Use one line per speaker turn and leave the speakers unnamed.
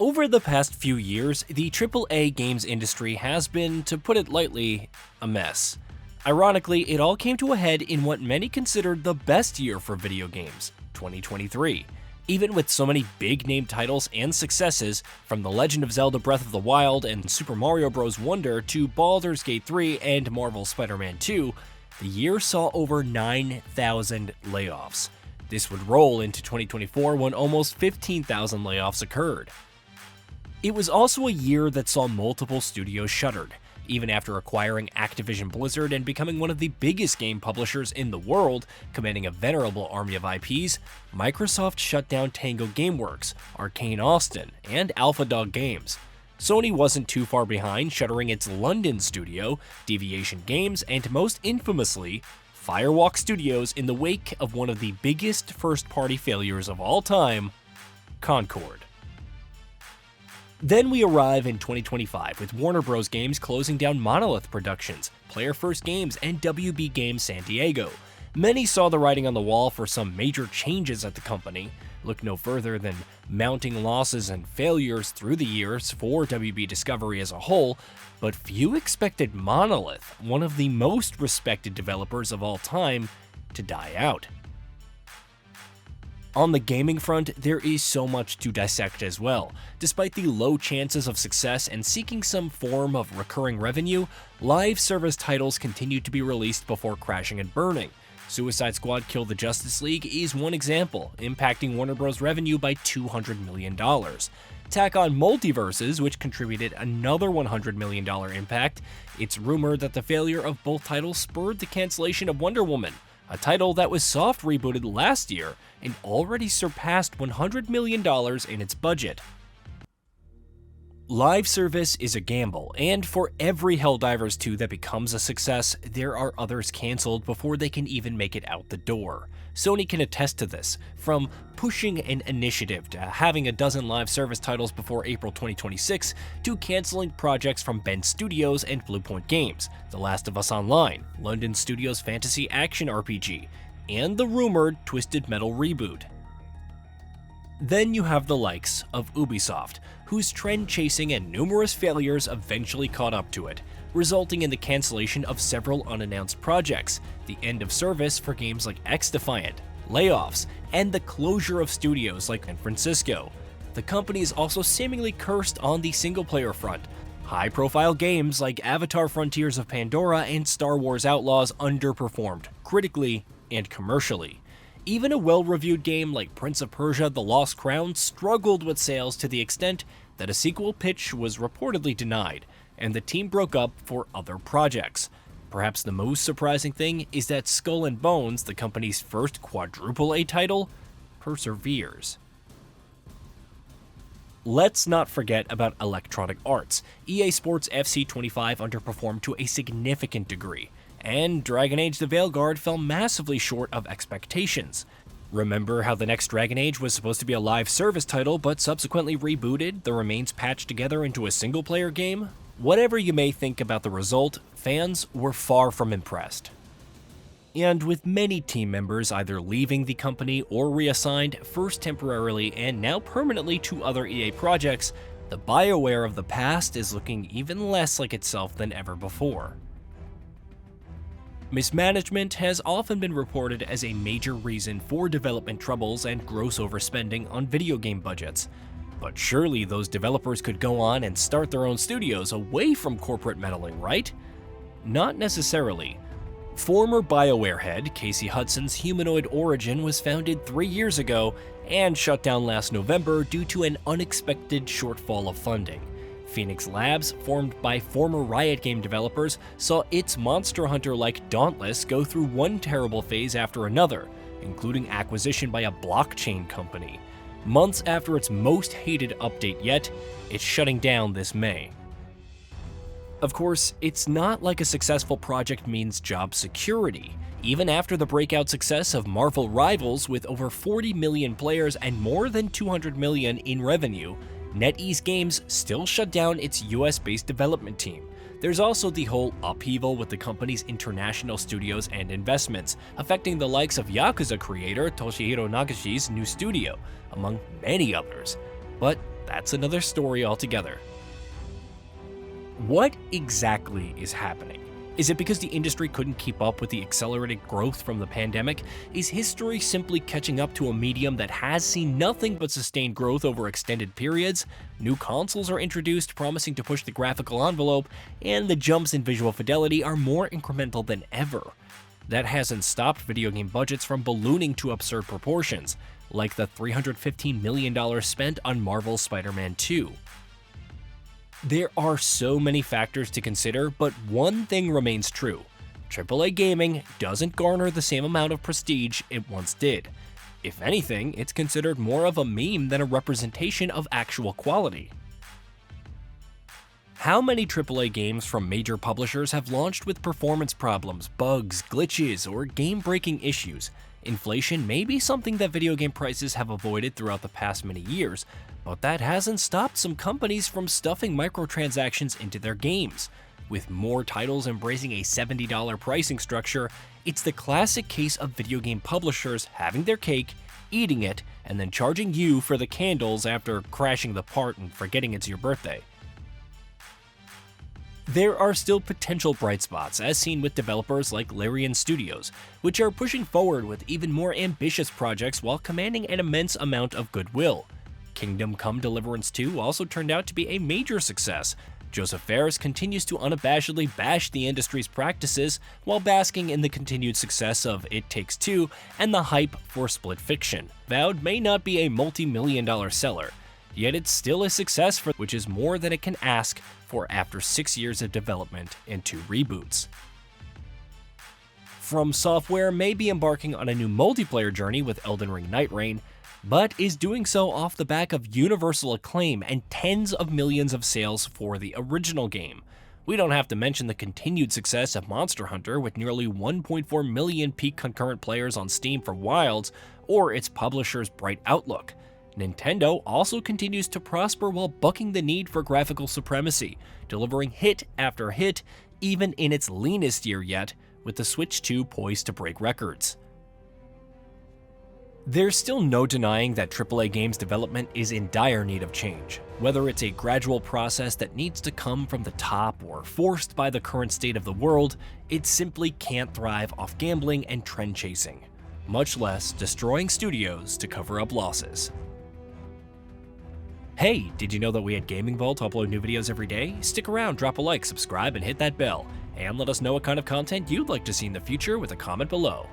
Over the past few years, the AAA games industry has been, to put it lightly, a mess. Ironically, it all came to a head in what many considered the best year for video games, 2023. Even with so many big-name titles and successes, from The Legend of Zelda Breath of the Wild and Super Mario Bros. Wonder to Baldur's Gate 3 and Marvel's Spider-Man 2, the year saw over 9,000 layoffs. This would roll into 2024 when almost 15,000 layoffs occurred. It was also a year that saw multiple studios shuttered. Even after acquiring Activision Blizzard and becoming one of the biggest game publishers in the world, commanding a venerable army of IPs, Microsoft shut down Tango Gameworks, Arkane Austin, and AlphaDog Games. Sony wasn't too far behind, shuttering its London studio, Deviation Games, and most infamously, Firewalk Studios in the wake of one of the biggest first-party failures of all time, Concord. Then we arrive in 2025 with Warner Bros. Games closing down Monolith Productions, Player First Games, and WB Games San Diego. Many saw the writing on the wall for some major changes at the company. Look no further than mounting losses and failures through the years for WB Discovery as a whole, but few expected Monolith, one of the most respected developers of all time, to die out. On the gaming front, there is so much to dissect as well. Despite the low chances of success and seeking some form of recurring revenue, live service titles continue to be released before crashing and burning. Suicide Squad Kill the Justice League is one example, impacting Warner Bros. Revenue by $200 million. Tack on Multiverses, which contributed another $100 million impact. It's rumored that the failure of both titles spurred the cancellation of Wonder Woman, a title that was soft rebooted last year and already surpassed $100 million in its budget. Live service is a gamble, and for every Helldivers 2 that becomes a success, there are others cancelled before they can even make it out the door. Sony can attest to this, from pushing an initiative to having a dozen live service titles before April 2026, to cancelling projects from Bend Studios and Bluepoint Games, The Last of Us Online, London Studios' fantasy action RPG, and the rumored Twisted Metal reboot. Then you have the likes of Ubisoft, whose trend-chasing and numerous failures eventually caught up to it, resulting in the cancellation of several unannounced projects, the end of service for games like XDefiant, layoffs, and the closure of studios like San Francisco. The company is also seemingly cursed on the single-player front. High-profile games like Avatar Frontiers of Pandora and Star Wars Outlaws underperformed, critically and commercially. Even a well-reviewed game like Prince of Persia: The Lost Crown struggled with sales to the extent that a sequel pitch was reportedly denied, and the team broke up for other projects. Perhaps the most surprising thing is that Skull and Bones, the company's first quadruple A title, perseveres. Let's not forget about Electronic Arts. EA Sports FC 25 underperformed to a significant degree, and Dragon Age: The Veilguard fell massively short of expectations. Remember how the next Dragon Age was supposed to be a live service title but subsequently rebooted, the remains patched together into a single-player game? Whatever you may think about the result, fans were far from impressed. And with many team members either leaving the company or reassigned, first temporarily and now permanently to other EA projects, the BioWare of the past is looking even less like itself than ever before. Mismanagement has often been reported as a major reason for development troubles and gross overspending on video game budgets. But surely those developers could go on and start their own studios away from corporate meddling, right? Not necessarily. Former BioWare head Casey Hudson's Humanoid Origin was founded 3 years ago and shut down last November due to an unexpected shortfall of funding. Phoenix Labs, formed by former Riot game developers, saw its Monster Hunter-like Dauntless go through one terrible phase after another, including acquisition by a blockchain company. Months after its most hated update yet, it's shutting down this May. Of course, it's not like a successful project means job security. Even after the breakout success of Marvel Rivals with over 40 million players and more than $200 million in revenue, NetEase Games still shut down its US-based development team. There's also the whole upheaval with the company's international studios and investments, affecting the likes of Yakuza creator Toshihiro Nagashi's new studio, among many others. But That's another story altogether. What exactly is happening? Is it because the industry couldn't keep up with the accelerated growth from the pandemic? Is history simply catching up to a medium that has seen nothing but sustained growth over extended periods? New consoles are introduced, promising to push the graphical envelope, and the jumps in visual fidelity are more incremental than ever. That hasn't stopped video game budgets from ballooning to absurd proportions, like the $315 million spent on Marvel's Spider-Man 2. There are so many factors to consider, but one thing remains true. AAA gaming doesn't garner the same amount of prestige it once did. If anything, it's considered more of a meme than a representation of actual quality. How many AAA games from major publishers have launched with performance problems, bugs, glitches, or game-breaking issues? Inflation may be something that video game prices have avoided throughout the past many years, but that hasn't stopped some companies from stuffing microtransactions into their games. With more titles embracing a $70 pricing structure, it's the classic case of video game publishers having their cake, eating it, and then charging you for the candles after crashing the part and forgetting it's your birthday. There are still potential bright spots, as seen with developers like Larian Studios, which are pushing forward with even more ambitious projects while commanding an immense amount of goodwill. Kingdom Come Deliverance 2 also turned out to be a major success. Joseph Fares continues to unabashedly bash the industry's practices while basking in the continued success of It Takes Two and the hype for Split Fiction. Avowed may not be a multi-million-dollar seller, yet it's still a success, which is more than it can ask for after 6 years of development and 2 reboots. From Software may be embarking on a new multiplayer journey with Elden Ring Night Rain, but is doing so off the back of universal acclaim and tens of millions of sales for the original game. We don't have to mention the continued success of Monster Hunter with nearly 1.4 million peak concurrent players on Steam for Wilds, or its publisher's bright outlook. Nintendo also continues to prosper while bucking the need for graphical supremacy, delivering hit after hit, even in its leanest year yet, with the Switch 2 poised to break records. There's still no denying that AAA games development is in dire need of change. Whether it's a gradual process that needs to come from the top or forced by the current state of the world, it simply can't thrive off gambling and trend chasing, much less destroying studios to cover up losses. Hey, did you know that we at GamingBolt upload new videos every day? Stick around, drop a like, subscribe, and hit that bell. And let us know what kind of content you'd like to see in the future with a comment below.